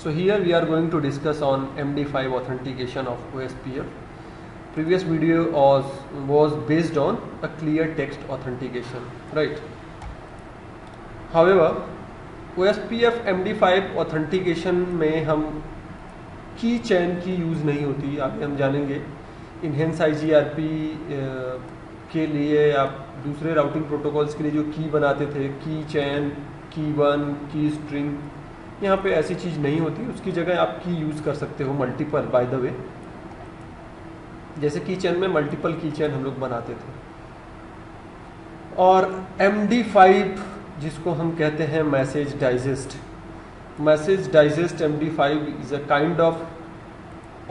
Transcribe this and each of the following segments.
So here we are going to discuss on MD5 authentication of OSPF. Previous video was based on a clear text authentication, right? However, OSPF MD5 authentication में हम की चैन की use नहीं होती, आगे हम जानेंगे। इनहेंस IGRP के लिए आप दूसरे राउटिंग प्रोटोकॉल्स के लिए जो की बनाते थे, की चैन, की वन, की स्ट्रिंग, यहाँ पे ऐसी चीज़ नहीं होती। उसकी जगह आप की यूज़ कर सकते हो मल्टीपल, बाय द वे। जैसे की चैन में मल्टीपल की चैन हम लोग बनाते थे। और MD5 जिसको हम कहते हैं message digest, MD5 is a kind of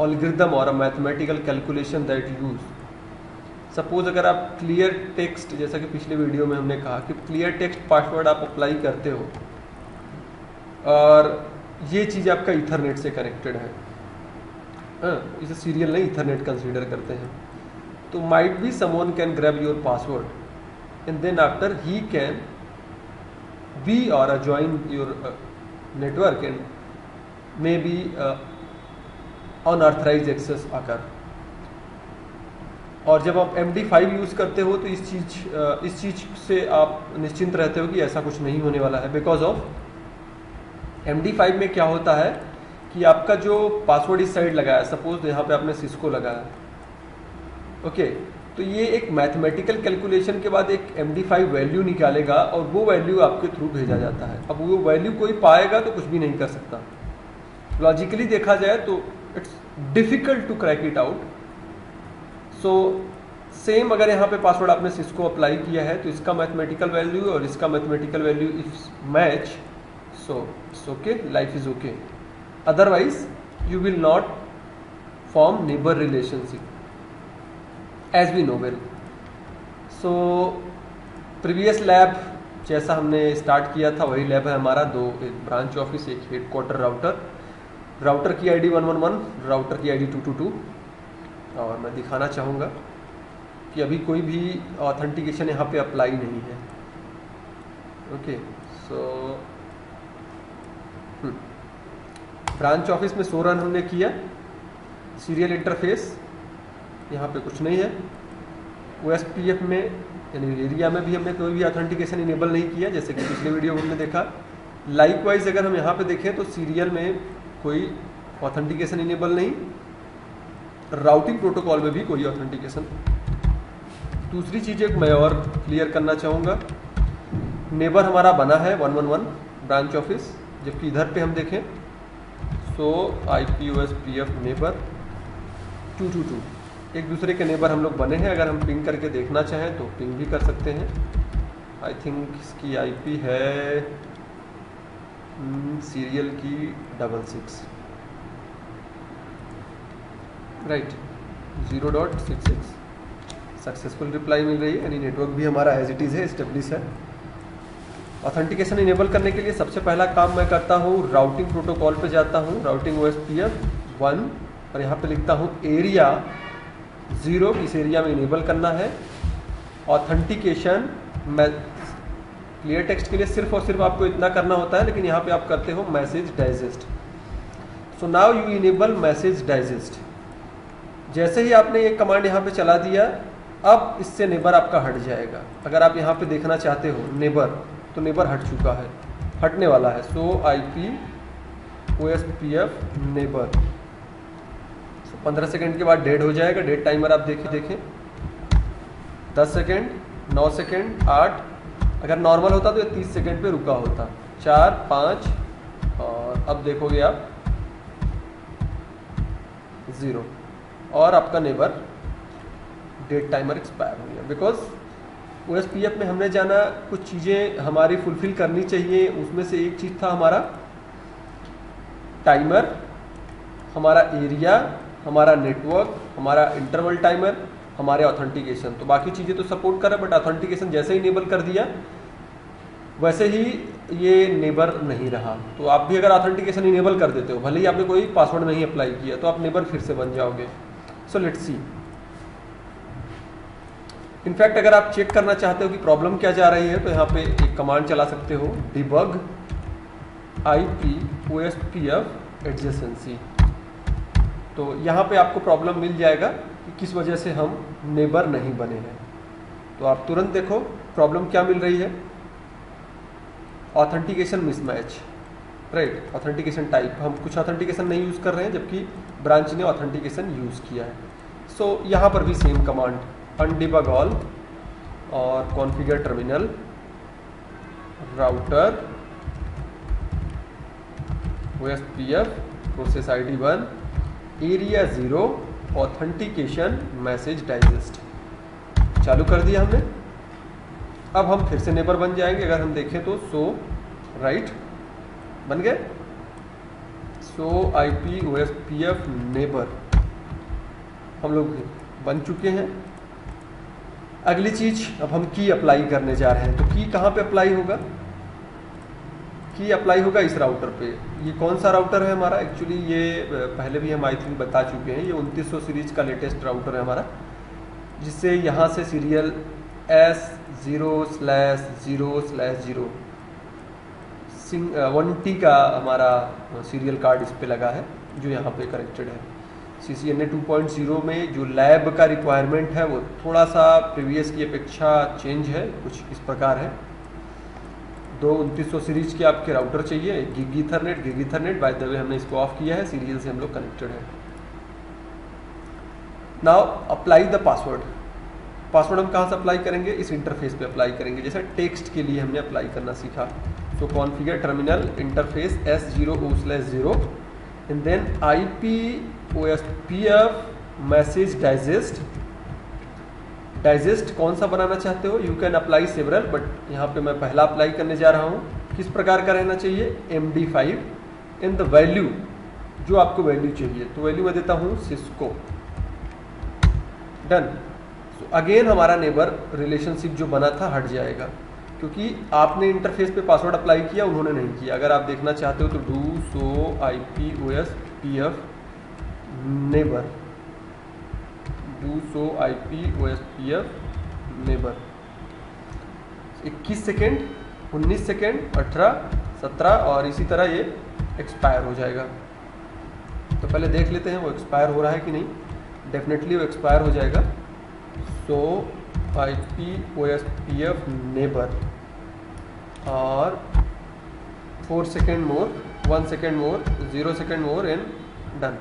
algorithm और a mathematical calculation that use. Suppose अगर आप क्लियर टेक्स्ट, जैसा कि पिछले वीडियो में हमने कहा कि क्लियर टेक्स्ट पासवर्ड आप अप्लाई करते हो और ये चीज़ आपका इथरनेट से कनेक्टेड है, इसे सीरियल नहीं इथरनेट कंसीडर करते हैं, तो might be someone can grab your password and then after he can be और join your network and may be unauthorised access आकर। और जब आप MD5 यूज़ करते हो तो इस चीज़ से आप निश्चिंत रहते हो कि ऐसा कुछ नहीं होने वाला है। बिकॉज ऑफ MD5 में क्या होता है कि आपका जो पासवर्ड इस साइड लगाया, सपोज यहाँ पे आपने सिस्को लगाया, ओके, तो ये एक मैथमेटिकल कैलकुलेशन के बाद एक MD5 वैल्यू निकालेगा और वो वैल्यू आपके थ्रू भेजा जाता है। अब वो वैल्यू कोई पाएगा तो कुछ भी नहीं कर सकता। लॉजिकली देखा जाए तो it's difficult to crack it out. So same अगर यहाँ पे पासवर्ड आपने सिस्को अप्लाई किया है तो इसका मैथमेटिकल वैल्यू और इसका mathematical value if match, so it's okay, life is okay. Otherwise you will not form neighbour relationship as we know well. So previous lab जैसा हमने स्टार्ट किया था वही लैब है हमारा। एक ब्रांच ऑफिस, एक हेडक्वार्टर राउटर की आईडी 111, राउटर की आईडी 222। और मैं दिखाना चाहूँगा कि अभी कोई भी ऑथेंटिकेशन यहाँ पे अप्लाई नहीं है। ओके, सो ब्रांच ऑफिस में 100 रन हमने किया। सीरियल इंटरफेस यहाँ पे कुछ नहीं है। OSPF में यानी एरिया में भी हमने कोई भी ऑथेंटिकेशन इनेबल नहीं किया, जैसे कि पिछले वीडियो में हमने देखा। लाइकवाइज अगर हम यहाँ पे देखें तो सीरियल में कोई ऑथेंटिकेशन इनेबल नहीं, राउटिंग प्रोटोकॉल में भी कोई ऑथेंटिकेशन। दूसरी चीज़ एक मैं और क्लियर करना चाहूँगा, नेबर हमारा बना है 111 ब्रांच ऑफिस, जबकि इधर पे हम देखें सो IP OSPF नेबर 222, एक दूसरे के नेबर हम लोग बने हैं। अगर हम पिंग करके देखना चाहें तो पिंग भी कर सकते हैं। आई थिंक इसकी IP है सीरियल की 66, राइट, 0.66। सक्सेसफुल रिप्लाई मिल रही है, यानी नेटवर्क भी हमारा एज इट इज़ है, एस्टेब्लिश है। ऑथेंटिकेशन इनेबल करने के लिए सबसे पहला काम मैं करता हूँ, राउटिंग प्रोटोकॉल पे जाता हूँ, राउटिंग OSPF 1, और यहाँ पे लिखता हूँ एरिया 0, इस एरिया में इनेबल करना है ऑथेंटिकेशन। मैं क्लियर टेक्स्ट के लिए सिर्फ और सिर्फ आपको इतना करना होता है, लेकिन यहाँ पे आप करते हो message digest. So now you enable message digest. जैसे ही आपने ये कमांड यहाँ पे चला दिया, अब इससे नेबर आपका हट जाएगा। अगर आप यहाँ पे देखना चाहते हो नेबर, तो नेबर हट चुका है, हटने वाला है। सो IP OSPF नेबर 15 सेकेंड के बाद डेड हो जाएगा। डेड टाइमर आप देखें 10 सेकेंड, 9 सेकेंड, 8। अगर नॉर्मल होता तो ये 30 सेकेंड पे रुका होता, 4, 5, और अब देखोगे आप 0, और आपका नेबर डेट टाइमर एक्सपायर हो गया। बिकॉज OSPF में हमने जाना कुछ चीज़ें हमारी फुलफिल करनी चाहिए, उसमें से एक चीज़ था हमारा टाइमर, हमारा एरिया, हमारा नेटवर्क, हमारा इंटरवल टाइमर, हमारे ऑथेंटिकेशन। तो बाकी चीज़ें तो सपोर्ट कर रहा है, बट ऑथेंटिकेशन जैसे ही इनेबल कर दिया वैसे ही ये नेबर नहीं रहा। तो आप भी अगर ऑथेंटिकेशन इनेबल कर देते हो, भले ही आपने कोई पासवर्ड नहीं अप्लाई किया, तो आप नेबर फिर से बन जाओगे। So let's see. इनफैक्ट अगर आप चेक करना चाहते हो कि प्रॉब्लम क्या जा रही है, तो यहाँ पे एक कमांड चला सकते हो, debug IP OSPF एडजेसेंसी। तो यहाँ पे आपको प्रॉब्लम मिल जाएगा कि किस वजह से हम नेबर नहीं बने हैं। तो आप तुरंत देखो प्रॉब्लम क्या मिल रही है, authentication mismatch, right. Authentication type, हम कुछ ऑथेंटिकेशन नहीं यूज़ कर रहे हैं जबकि ब्रांच ने ऑथेंटिकेशन यूज़ किया है। सो यहाँ पर भी सेम कमांड अनडिबग ऑल और configure terminal router OSPF process ID 1 area 0 authentication message digest चालू कर दिया हमने। अब हम फिर से नेबर बन जाएंगे। अगर हम देखें तो सो राइट बन गए, सो IP OSPF नेबर हम लोग बन चुके हैं। अगली चीज, अब हम की अप्लाई करने जा रहे हैं। तो की कहाँ पे अप्लाई होगा? की अप्लाई होगा इस राउटर पे। ये कौन सा राउटर है हमारा? एक्चुअली ये पहले भी हम आई थिंक बता चुके हैं, ये 2900 सीरीज का लेटेस्ट राउटर है हमारा, जिससे यहाँ से सीरियल S0/0/0 1T का हमारा सीरियल कार्ड इस पे लगा है जो यहाँ पे कनेक्टेड है। CCNA 2.0 में जो लैब का रिक्वायरमेंट है वो थोड़ा सा प्रीवियस की अपेक्षा चेंज है, कुछ इस प्रकार है। दो 2900 सीरीज के आपके राउटर चाहिए, gig Ethernet by the way हमने इसको ऑफ किया है, सीरियल से हम लोग कनेक्टेड है। Now apply the password. Password हम कहाँ से अप्लाई करेंगे? इस इंटरफेस पे अप्लाई करेंगे, जैसे टेक्स्ट के लिए हमने अप्लाई करना सीखा। तो configure terminal interface S0/0 and then IP OSPF message digest कौन सा बनाना चाहते हो? You can apply several, but यहाँ पे मैं पहला अप्लाई करने जा रहा हूँ। किस प्रकार का रहना चाहिए? MD5 इन द वैल्यू, जो आपको वैल्यू चाहिए। तो वैल्यू मैं देता हूँ सिस्को, डन। अगेन हमारा नेबर रिलेशनशिप जो बना था हट जाएगा, क्योंकि आपने इंटरफेस पे पासवर्ड अप्लाई किया, उन्होंने नहीं किया। अगर आप देखना चाहते हो तो do so IP OSPF neighbour, do so IP OSPF neighbour 21 second, 19 second, 18, 17 और इसी तरह ये एक्सपायर हो जाएगा। तो पहले देख लेते हैं वो एक्सपायर हो रहा है कि नहीं। डेफिनेटली वो एक्सपायर हो जाएगा। सो IP OSPF नेबर और 4 second more, 1 second more, 0 second more and done.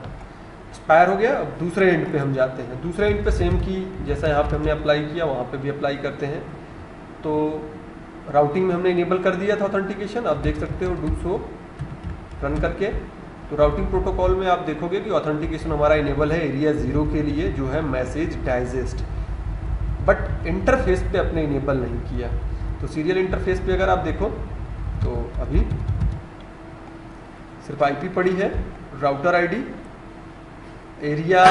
Expire हो गया। अब दूसरे एंड पे हम जाते हैं। दूसरे एंड पे सेम की जैसा यहाँ पे हमने अप्लाई किया वहाँ पे भी अप्लाई करते हैं। तो राउटिंग में हमने इनेबल कर दिया था ऑथेंटिकेशन, आप देख सकते हो डू सो रन करके। तो राउटिंग प्रोटोकॉल में आप देखोगे कि ऑथेंटिकेशन हमारा इनेबल है एरिया 0 के लिए, जो है मैसेज डाइजेस्ट, बट इंटरफेस पे अपने इनेबल नहीं किया। तो सीरियल इंटरफेस पे अगर आप देखो तो अभी सिर्फ IP पड़ी है, router ID area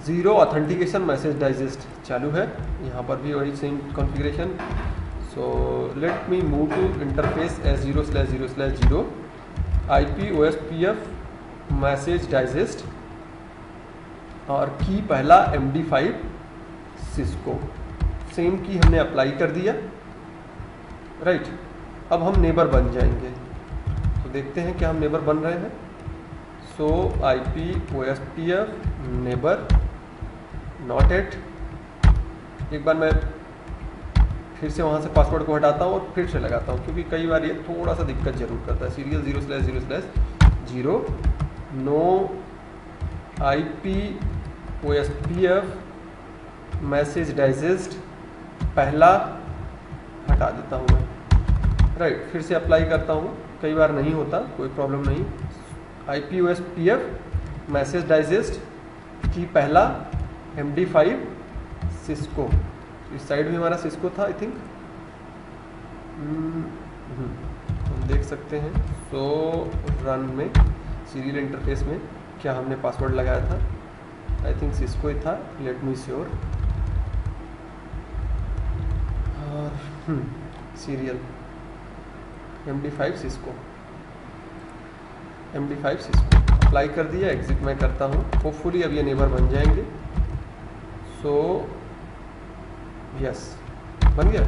0 authentication message digest चालू है। यहाँ पर भी वही same configuration. So let me move to interface S0/0/0 IP OSPF message digest और की पहला MD5 सिस्को, सेम की हमने अप्लाई कर दिया, राइट। अब हम नेबर बन जाएंगे। तो देखते हैं क्या हम नेबर बन रहे हैं। सो IP OSPF neighbour not at. एक बार मैं फिर से वहाँ से पासवर्ड को हटाता हूँ और फिर से लगाता हूँ, क्योंकि कई बार ये थोड़ा सा दिक्कत जरूर करता है। Serial 0/0/0 no IP OSPF message digest पहला हटा देता हूँ मैं, राइट। फिर से अप्लाई करता हूँ, कई बार नहीं होता, कोई प्रॉब्लम नहीं। IP OSPF मैसेज डाइजेस्ट की पहला MD5 सिस्को, इस साइड भी हमारा सिस्को था आई थिंक, हम देख सकते हैं। सो रन में सीरियल इंटरफेस में क्या हमने पासवर्ड लगाया था? आई थिंक सिस्को ही था, लेट मी श्योर। और सीरियल MD5 सिस्को अप्लाई कर दिया। एग्जिट मैं करता हूँ। होपफुली अब ये नेबर बन जाएंगे। सो यस बन गया।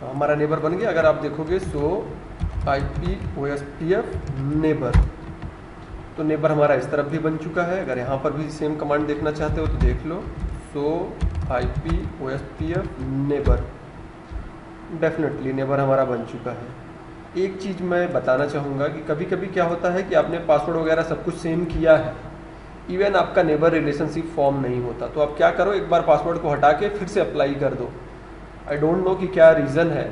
हमारा नेबर बन गया। अगर आप देखोगे सो IP OSPF नेबर, तो नेबर हमारा इस तरफ भी बन चुका है। अगर यहाँ पर भी सेम कमांड देखना चाहते हो तो देख लो, सो IP OSPF neighbour, definitely neighbour हमारा बन चुका है। एक चीज़ मैं बताना चाहूँगा कि कभी कभी क्या होता है कि आपने पासवर्ड वगैरह सब कुछ सेम किया है, इवन आपका नेबर रिलेशनशिप फॉर्म नहीं होता, तो आप क्या करो, एक बार पासवर्ड को हटा के फिर से अप्लाई कर दो। आई डोंट नो कि क्या रीज़न है,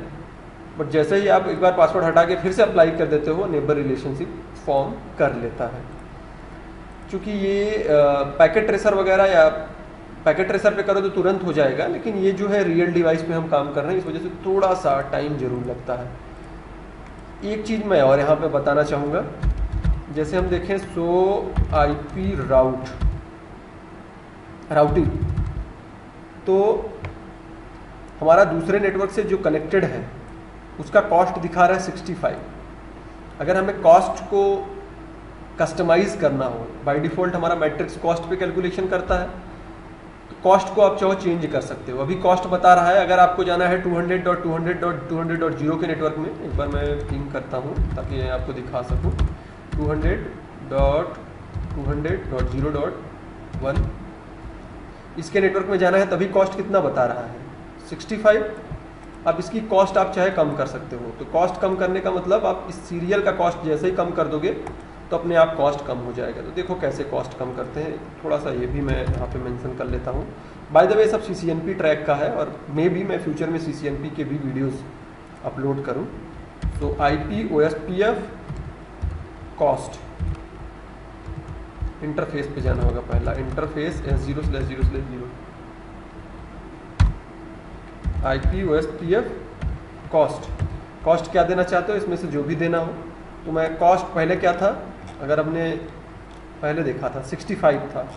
बट जैसे ही आप एक बार पासवर्ड हटा के फिर से अप्लाई कर देते हो, नेबर रिलेशनशिप फॉर्म कर लेता है। क्योंकि ये पैकेट ट्रेसर वगैरह या पैकेट ट्रेसर पे करो तो तुरंत हो जाएगा, लेकिन ये जो है रियल डिवाइस पे हम काम कर रहे हैं, इस वजह से थोड़ा सा टाइम जरूर लगता है। एक चीज़ मैं और यहाँ पे बताना चाहूँगा, जैसे हम देखें सो IP राउटिंग, तो हमारा दूसरे नेटवर्क से जो कनेक्टेड है उसका कॉस्ट दिखा रहा है 65। अगर हमें कॉस्ट को कस्टमाइज करना हो, बाय डिफ़ॉल्ट हमारा मैट्रिक्स कॉस्ट पे कैलकुलेशन करता है, तो कॉस्ट को आप चाहो चेंज कर सकते हो। अभी कॉस्ट बता रहा है, अगर आपको जाना है 200.200.200.0 के नेटवर्क में, एक बार मैं पिंग करता हूँ ताकि आपको दिखा सकूँ, 200.200.0.1 इसके नेटवर्क में जाना है, तभी कॉस्ट कितना बता रहा है 65। अब इसकी कॉस्ट आप चाहे कम कर सकते हो, तो कॉस्ट कम करने का मतलब आप इस सीरियल का कॉस्ट जैसे ही कम कर दोगे तो अपने आप कॉस्ट कम हो जाएगा। तो देखो कैसे कॉस्ट कम करते हैं, थोड़ा सा ये भी मैं यहाँ पे मेंशन कर लेता हूँ। बाय द वे सब CCNP ट्रैक का है, और मैं फ्यूचर में CCNP के भी वीडियोस अपलोड करूँ। तो IP OSPF कॉस्ट, इंटरफेस पे जाना होगा, पहला interface S0/0/0 IP OSPF cost क्या देना चाहते हो, इसमें से जो भी देना हो। तो मैं कॉस्ट पहले क्या था, अगर हमने पहले देखा था 65 था,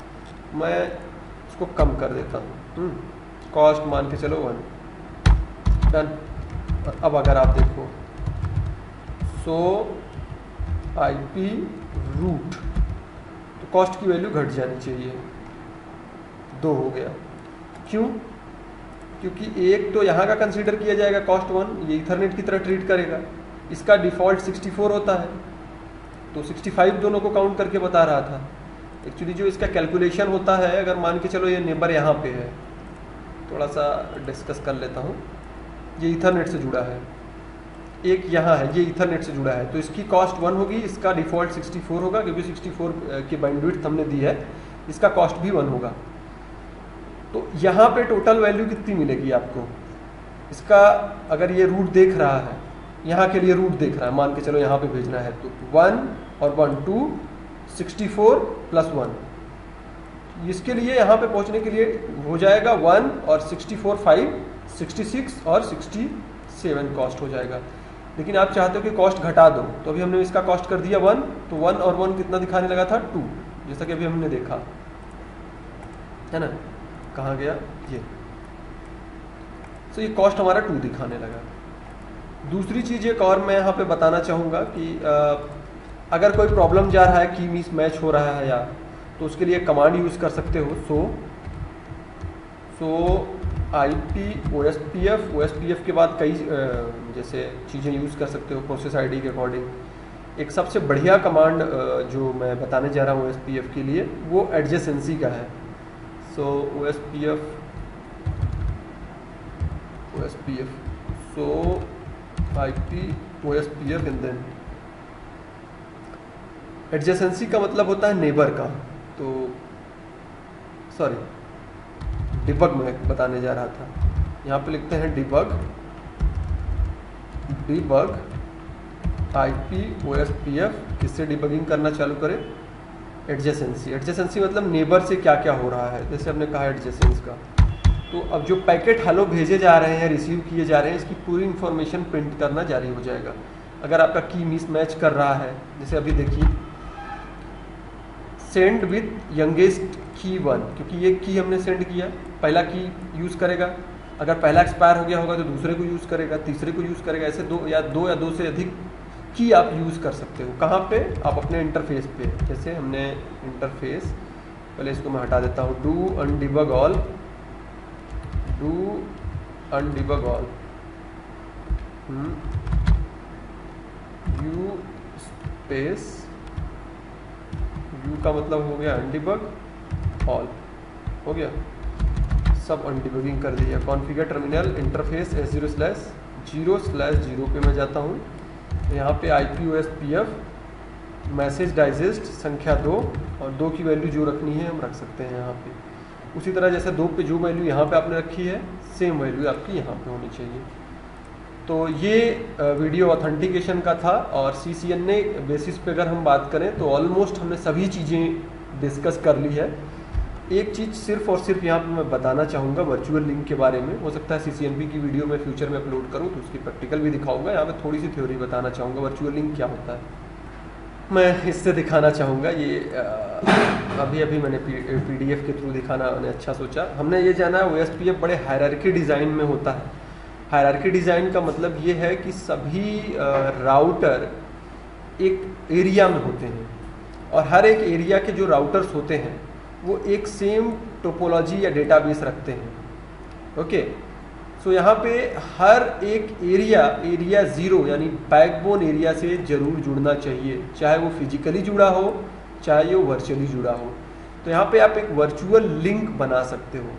मैं इसको कम कर देता हूँ, कॉस्ट मान के चलो 1, डन। और अब अगर आप देखो सो IP रूट, तो कॉस्ट की वैल्यू घट जानी चाहिए, 2 हो गया। क्यों? क्योंकि एक तो यहाँ का कंसीडर किया जाएगा कॉस्ट 1, ये ईथरनेट की तरह ट्रीट करेगा, इसका डिफ़ॉल्ट 64 होता है, तो 65 दोनों को काउंट करके बता रहा था। एक्चुअली जो इसका कैलकुलेशन होता है, अगर मान के चलो ये नेबर यहाँ पे है, थोड़ा सा डिस्कस कर लेता हूँ, ये ईथरनेट से जुड़ा है, एक यहाँ है, ये ईथरनेट से जुड़ा है, तो इसकी कॉस्ट 1 होगी, इसका डिफ़ॉल्ट 64 होगा, क्योंकि 64 की बैंडविड्थ हमने दी है, इसका कॉस्ट भी 1 होगा। तो यहाँ पे टोटल वैल्यू कितनी मिलेगी आपको, इसका अगर ये रूट देख रहा है, यहाँ के लिए रूट देख रहा है, मान के चलो यहाँ पे भेजना है, तो 1 और 1 2 64 + 1, इसके लिए यहाँ पे पहुँचने के लिए हो जाएगा 1 और 64 5 66 और 67 कॉस्ट हो जाएगा। लेकिन आप चाहते हो कि कॉस्ट घटा दो, तो अभी हमने इसका कॉस्ट कर दिया 1, तो 1 और 1 कितना दिखाने लगा था 2, जैसा कि अभी हमने देखा है ना, कहाँ गया ये, तो ये कॉस्ट हमारा 2 दिखाने लगा। दूसरी चीज़ एक और मैं यहाँ पे बताना चाहूँगा कि अगर कोई प्रॉब्लम जा रहा है, की मिस मैच हो रहा है या, तो उसके लिए कमांड यूज़ कर सकते हो, सो IP OSPF के बाद कई जैसे चीज़ें यूज़ कर सकते हो प्रोसेस ID के अकॉर्डिंग। एक सबसे बढ़िया कमांड जो मैं बताने जा रहा हूँ OSPF के लिए, वो एडजेसेंसी का है। So OSPF so IP OSPF and then adjacency का मतलब होता है नेबर का, तो सॉरी डिबग में बताने जा रहा था, यहाँ पे लिखते हैं डिबग IP OSPF, किससे डिबगिंग करना चालू करें, एडजेसेंसी मतलब नेबर से क्या क्या हो रहा है, जैसे हमने कहा एडजेसेंस का। तो अब जो पैकेट हेलो भेजे जा रहे हैं, रिसीव किए जा रहे हैं, इसकी पूरी इन्फॉर्मेशन प्रिंट करना जारी हो जाएगा। अगर आपका की मिसमैच कर रहा है, जैसे अभी देखिए सेंड विथ यंगेस्ट की 1, क्योंकि ये की हमने सेंड किया, पहला की यूज़ करेगा, अगर पहला एक्सपायर हो गया होगा तो दूसरे को यूज़ करेगा, तीसरे को यूज़ करेगा, ऐसे दो या दो से अधिक की आप यूज़ कर सकते हो। कहाँ पे? आप अपने इंटरफेस पे, जैसे हमने इंटरफेस, पहले इसको मैं हटा देता हूँ, do undebug all, U space, U का मतलब हो गया अनडिबग, ऑल हो गया, सब अनडिबगिंग कर दिया। कॉन्फ़िगर टर्मिनल इंटरफेस S0/0/0 पे मैं जाता हूँ, तो यहाँ पे IPOSPF मैसेज डाइजेस्ट संख्या 2, और 2 की वैल्यू जो रखनी है हम रख सकते हैं यहाँ पे। उसी तरह जैसे 2 पे जो वैल्यू यहाँ पे आपने रखी है, सेम वैल्यू आपकी यहाँ पे होनी चाहिए। तो ये वीडियो ऑथेंटिकेशन का था, और CCNA बेसिस पे अगर हम बात करें तो ऑलमोस्ट हमने सभी चीज़ें डिस्कस कर ली है। एक चीज़ सिर्फ और सिर्फ यहाँ पे मैं बताना चाहूँगा वर्चुअल लिंक के बारे में। हो सकता है CCNP की वीडियो में फ्यूचर में अपलोड करूँ तो उसकी प्रैक्टिकल भी दिखाऊंगा। यहाँ पे थोड़ी सी थ्योरी बताना चाहूँगा वर्चुअल लिंक क्या होता है, मैं इससे दिखाना चाहूँगा। ये अभी मैंने PDF के थ्रू दिखाना मैंने अच्छा सोचा। हमने ये जाना OSPF बड़े हायरार्की डिज़ाइन में होता है। हायरार्की डिज़ाइन का मतलब ये है कि सभी राउटर एक एरिया में होते हैं, और हर एक एरिया के जो राउटर्स होते हैं वो एक सेम टोपोलॉजी या डेटाबेस रखते हैं। ओके, सो यहाँ पे हर एक एरिया 0 यानी बैकबोन एरिया से जरूर जुड़ना चाहिए, चाहे वो फिजिकली जुड़ा हो चाहे वो वर्चुअली जुड़ा हो। तो यहाँ पे आप एक वर्चुअल लिंक बना सकते हो।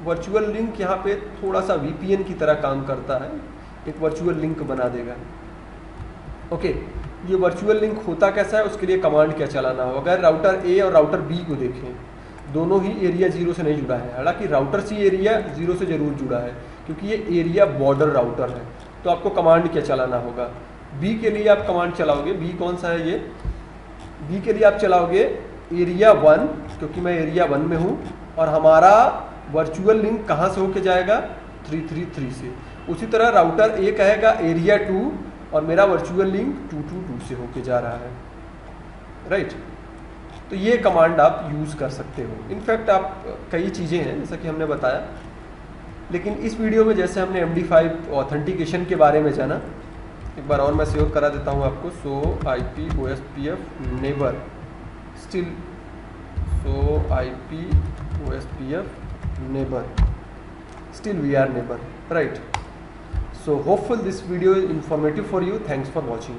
वर्चुअल लिंक यहाँ पे थोड़ा सा VPN की तरह काम करता है, एक वर्चुअल लिंक बना देगा। ओके, ये वर्चुअल लिंक होता कैसा है, उसके लिए कमांड क्या चलाना हो। अगर राउटर A और राउटर B को देखें, दोनों ही एरिया 0 से नहीं जुड़ा है, हालांकि राउटर C एरिया 0 से जरूर जुड़ा है क्योंकि ये एरिया बॉर्डर राउटर है। तो आपको कमांड क्या चलाना होगा, B के लिए आप कमांड चलाओगे, B कौन सा है ये, B के लिए आप चलाओगे एरिया 1, क्योंकि मैं एरिया 1 में हूँ, और हमारा वर्चुअल लिंक कहाँ से होके जाएगा, 333 से। उसी तरह राउटर A कहेगा एरिया 2, और मेरा वर्चुअल लिंक 222 से होके जा रहा है, राइट। तो ये कमांड आप यूज़ कर सकते हो। इनफैक्ट आप कई चीज़ें हैं जैसा कि हमने बताया, लेकिन इस वीडियो में जैसे हमने MD5 ऑथेंटिकेशन के बारे में जाना, एक बार और मैं श्योर करा देता हूँ आपको। So IPOSPF neighbour still, so IPOSPF neighbour still we are neighbour, right. So hopefully this video is informative for you. Thanks for watching.